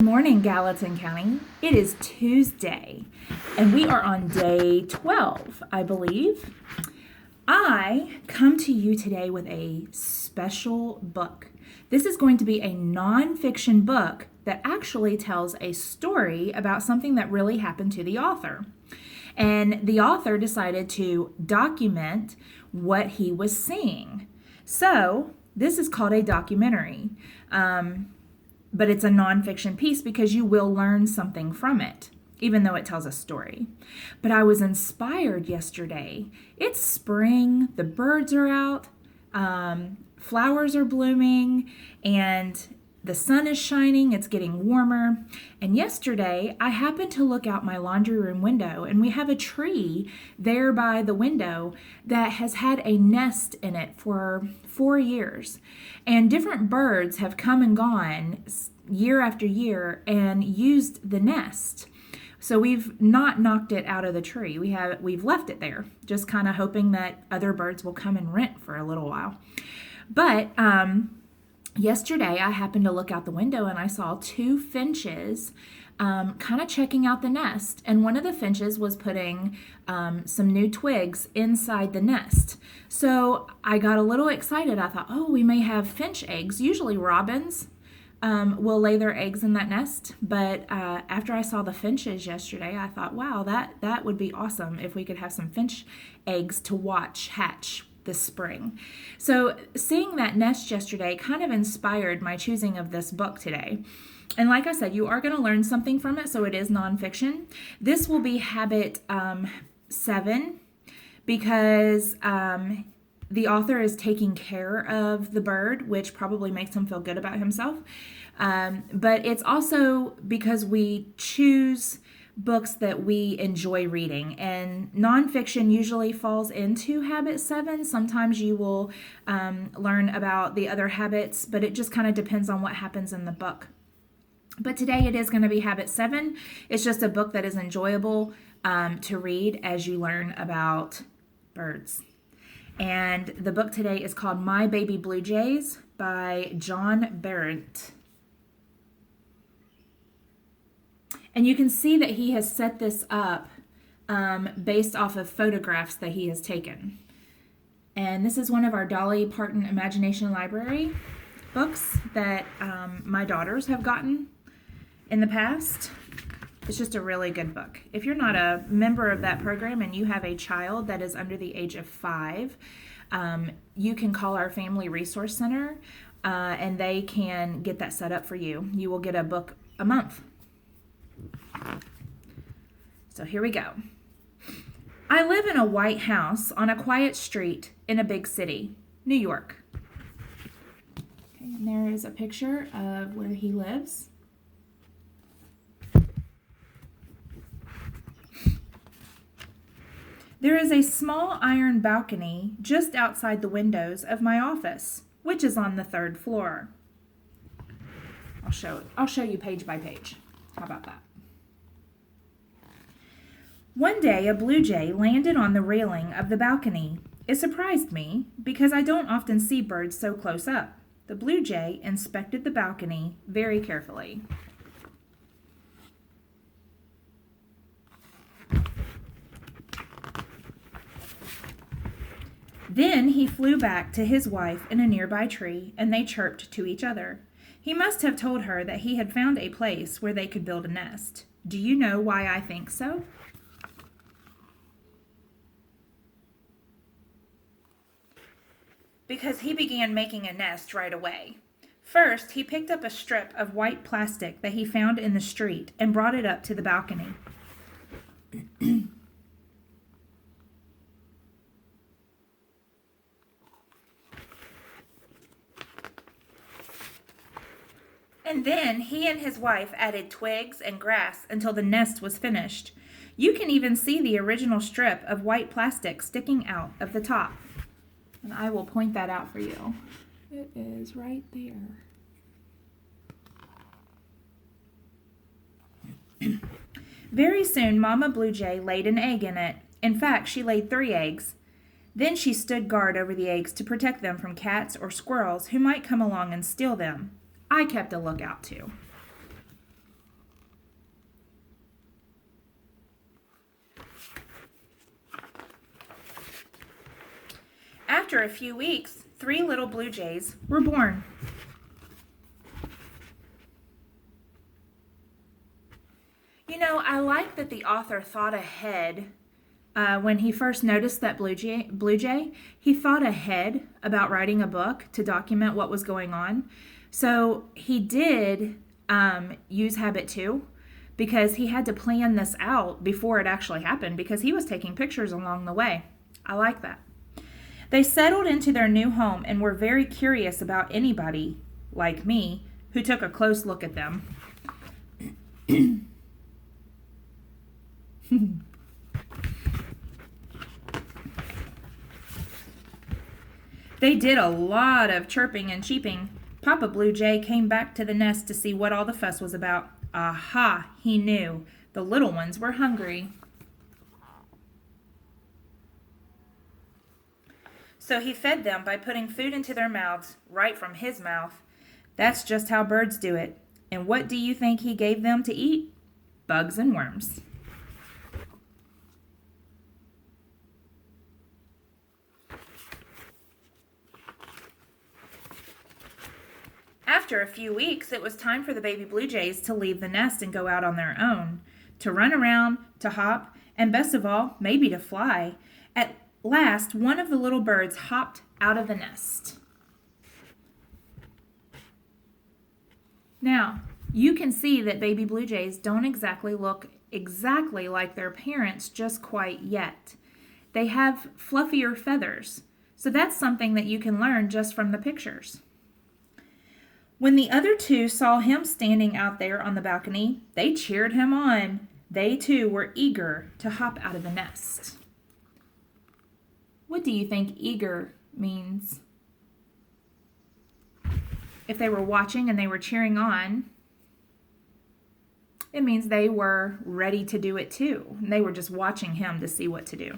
Good morning, Gallatin County. It is Tuesday, and we are on day 12, I believe. I come to you today with a special book. This is going to be a nonfiction book that actually tells a story about something that really happened to the author. And the author decided to document what he was seeing. So, this is called a documentary. But it's a nonfiction piece because you will learn something from it, even though it tells a story. But I was inspired yesterday. It's spring, the birds are out, flowers are blooming, and the sun is shining, it's getting warmer. And yesterday, I happened to look out my laundry room window, and we have a tree there by the window that has had a nest in it for 4 years. And different birds have come and gone year after year and used the nest. So we've not knocked it out of the tree. We've left it there, just kind of hoping that other birds will come and rent for a little while. But yesterday, I happened to look out the window and I saw 2 finches kind of checking out the nest. And one of the finches was putting some new twigs inside the nest. So I got a little excited. I thought, oh, we may have finch eggs. Usually robins will lay their eggs in that nest. But after I saw the finches yesterday, I thought, wow, that would be awesome if we could have some finch eggs to watch hatch this spring. So seeing that nest yesterday kind of inspired my choosing of this book today. And like I said, you are going to learn something from it, so it is nonfiction. This will be habit 7 because the author is taking care of the bird, which probably makes him feel good about himself. But it's also because we choose books that we enjoy reading, and nonfiction usually falls into habit 7. Sometimes you will learn about the other habits, but it just kind of depends on what happens in the book. But today it is going to be habit 7. It's just a book that is enjoyable to read as you learn about birds. And the book today is called My Baby Bluejays by John Berendt. And you can see that he has set this up based off of photographs that he has taken. And this is one of our Dolly Parton Imagination Library books that my daughters have gotten in the past. It's just a really good book. If you're not a member of that program and you have a child that is under the age of 5, you can call our Family Resource Center and they can get that set up for you. You will get a book a month. So here we go. I live in a white house on a quiet street in a big city, New York. Okay, and there is a picture of where he lives. There is a small iron balcony just outside the windows of my office, which is on the 3rd floor. I'll show you page by page. How about that? One day, a blue jay landed on the railing of the balcony. It surprised me because I don't often see birds so close up. The blue jay inspected the balcony very carefully. Then he flew back to his wife in a nearby tree, and they chirped to each other. He must have told her that he had found a place where they could build a nest. Do you know why I think so? Because he began making a nest right away. First, he picked up a strip of white plastic that he found in the street and brought it up to the balcony. And then he and his wife added twigs and grass until the nest was finished. You can even see the original strip of white plastic sticking out of the top. And I will point that out for you. It is right there. Very soon, Mama Blue Jay laid an egg in it. In fact, she laid 3 eggs. Then she stood guard over the eggs to protect them from cats or squirrels who might come along and steal them. I kept a lookout too. After a few weeks, 3 little blue jays were born. You know, I like that the author thought ahead. When he first noticed that blue jay, he thought ahead about writing a book to document what was going on. So he did use habit 2 because he had to plan this out before it actually happened because he was taking pictures along the way. I like that. They settled into their new home and were very curious about anybody, like me, who took a close look at them. They did a lot of chirping and cheeping. Papa Blue Jay came back to the nest to see what all the fuss was about. Aha, he knew. The little ones were hungry. So he fed them by putting food into their mouths, right from his mouth. That's just how birds do it. And what do you think he gave them to eat? Bugs and worms. After a few weeks, it was time for the baby blue jays to leave the nest and go out on their own, to run around, to hop, and best of all, maybe to fly. At last, one of the little birds hopped out of the nest. Now, you can see that baby blue jays don't exactly look exactly like their parents just quite yet. They have fluffier feathers, so that's something that you can learn just from the pictures. When the other two saw him standing out there on the balcony, they cheered him on. They too were eager to hop out of the nest. What do you think eager means? If they were watching and they were cheering on, it means they were ready to do it too. They were just watching him to see what to do.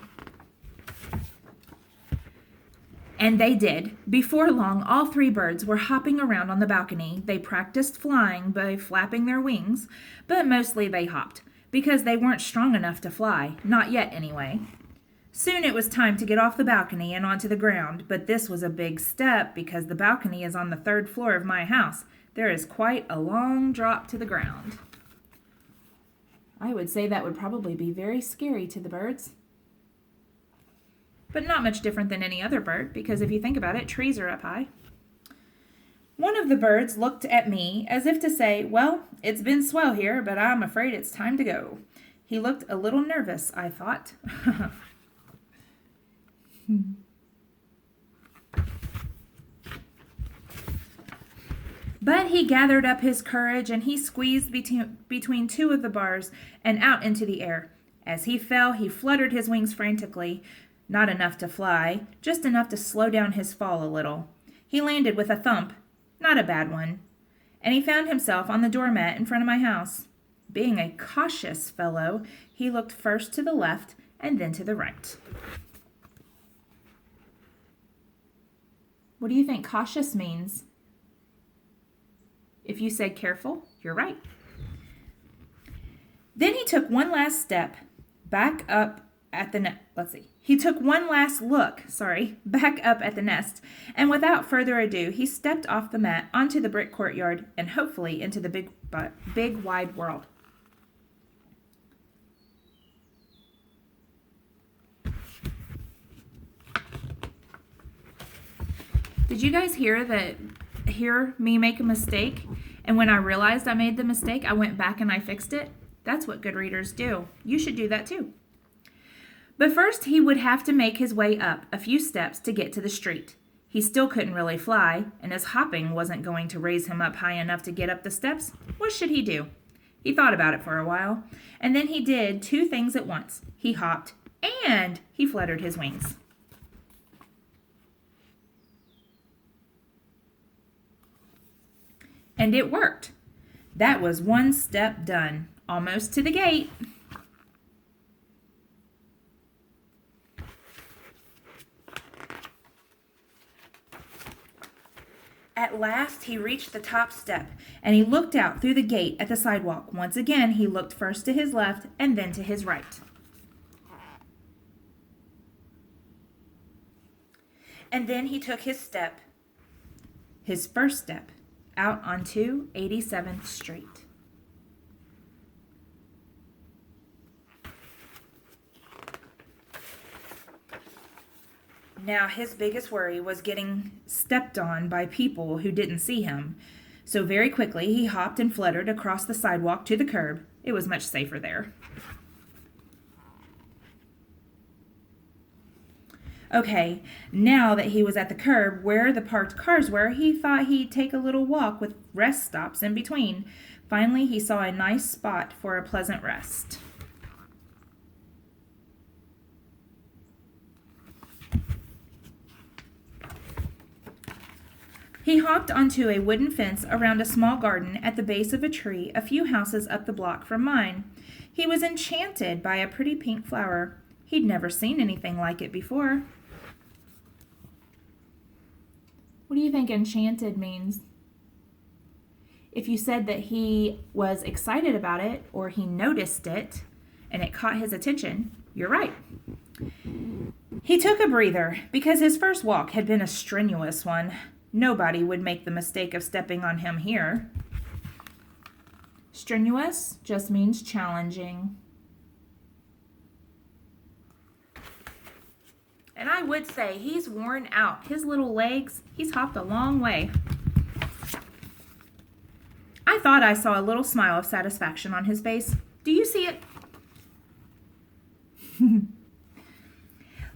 And they did. Before long, all 3 birds were hopping around on the balcony. They practiced flying by flapping their wings, but mostly they hopped because they weren't strong enough to fly, not yet anyway. Soon it was time to get off the balcony and onto the ground, but this was a big step because the balcony is on the 3rd floor of my house. There is quite a long drop to the ground. I would say that would probably be very scary to the birds. But not much different than any other bird, because if you think about it, trees are up high. One of the birds looked at me as if to say, well, it's been swell here, but I'm afraid it's time to go. He looked a little nervous, I thought. But he gathered up his courage and he squeezed between 2 of the bars and out into the air. As he fell, he fluttered his wings frantically. Not enough to fly, just enough to slow down his fall a little. He landed with a thump, not a bad one, and he found himself on the doormat in front of my house. Being a cautious fellow, he looked first to the left and then to the right. What do you think cautious means? If you said careful, you're right. Then he took one last step back up at the He took one last look, back up at the nest, and without further ado, he stepped off the mat onto the brick courtyard and hopefully into the big wide world. Did you guys hear me make a mistake? And when I realized I made the mistake, I went back and I fixed it? That's what good readers do. You should do that too. But first, he would have to make his way up a few steps to get to the street. He still couldn't really fly, and as hopping wasn't going to raise him up high enough to get up the steps, what should he do? He thought about it for a while, and then he did 2 things at once. He hopped, and he fluttered his wings. And it worked. That was 1 step done, almost to the gate. At last, he reached the top step, and he looked out through the gate at the sidewalk. Once again, he looked first to his left and then to his right. And then he took his first step, out onto 87th Street. Now, his biggest worry was getting stepped on by people who didn't see him. So very quickly, he hopped and fluttered across the sidewalk to the curb. It was much safer there. Okay, now that he was at the curb where the parked cars were, he thought he'd take a little walk with rest stops in between. Finally, he saw a nice spot for a pleasant rest. He hopped onto a wooden fence around a small garden at the base of a tree a few houses up the block from mine. He was enchanted by a pretty pink flower. He'd never seen anything like it before. What do you think enchanted means? If you said that he was excited about it or he noticed it and it caught his attention, you're right. He took a breather because his first walk had been a strenuous one. Nobody would make the mistake of stepping on him here. Strenuous just means challenging. And I would say he's worn out. His little legs, he's hopped a long way. I thought I saw a little smile of satisfaction on his face. Do you see it?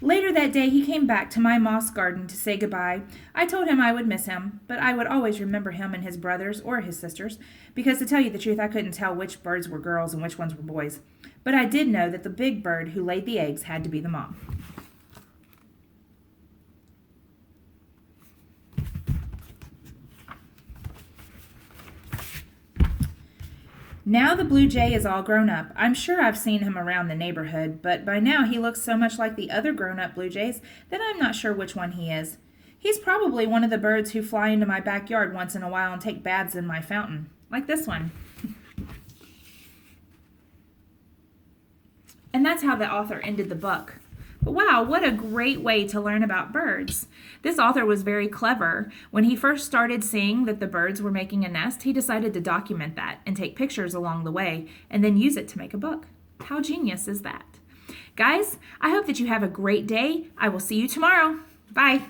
Later that day, he came back to my moss garden to say goodbye. I told him I would miss him, but I would always remember him and his brothers or his sisters, because to tell you the truth, I couldn't tell which birds were girls and which ones were boys. But I did know that the big bird who laid the eggs had to be the mom. Now the blue jay is all grown up. I'm sure I've seen him around the neighborhood, but by now he looks so much like the other grown-up blue jays that I'm not sure which one he is. He's probably one of the birds who fly into my backyard once in a while and take baths in my fountain, like this one. And that's how the author ended the book. But wow, what a great way to learn about birds. This author was very clever. When he first started seeing that the birds were making a nest, he decided to document that and take pictures along the way and then use it to make a book. How genius is that? Guys, I hope that you have a great day. I will see you tomorrow. Bye.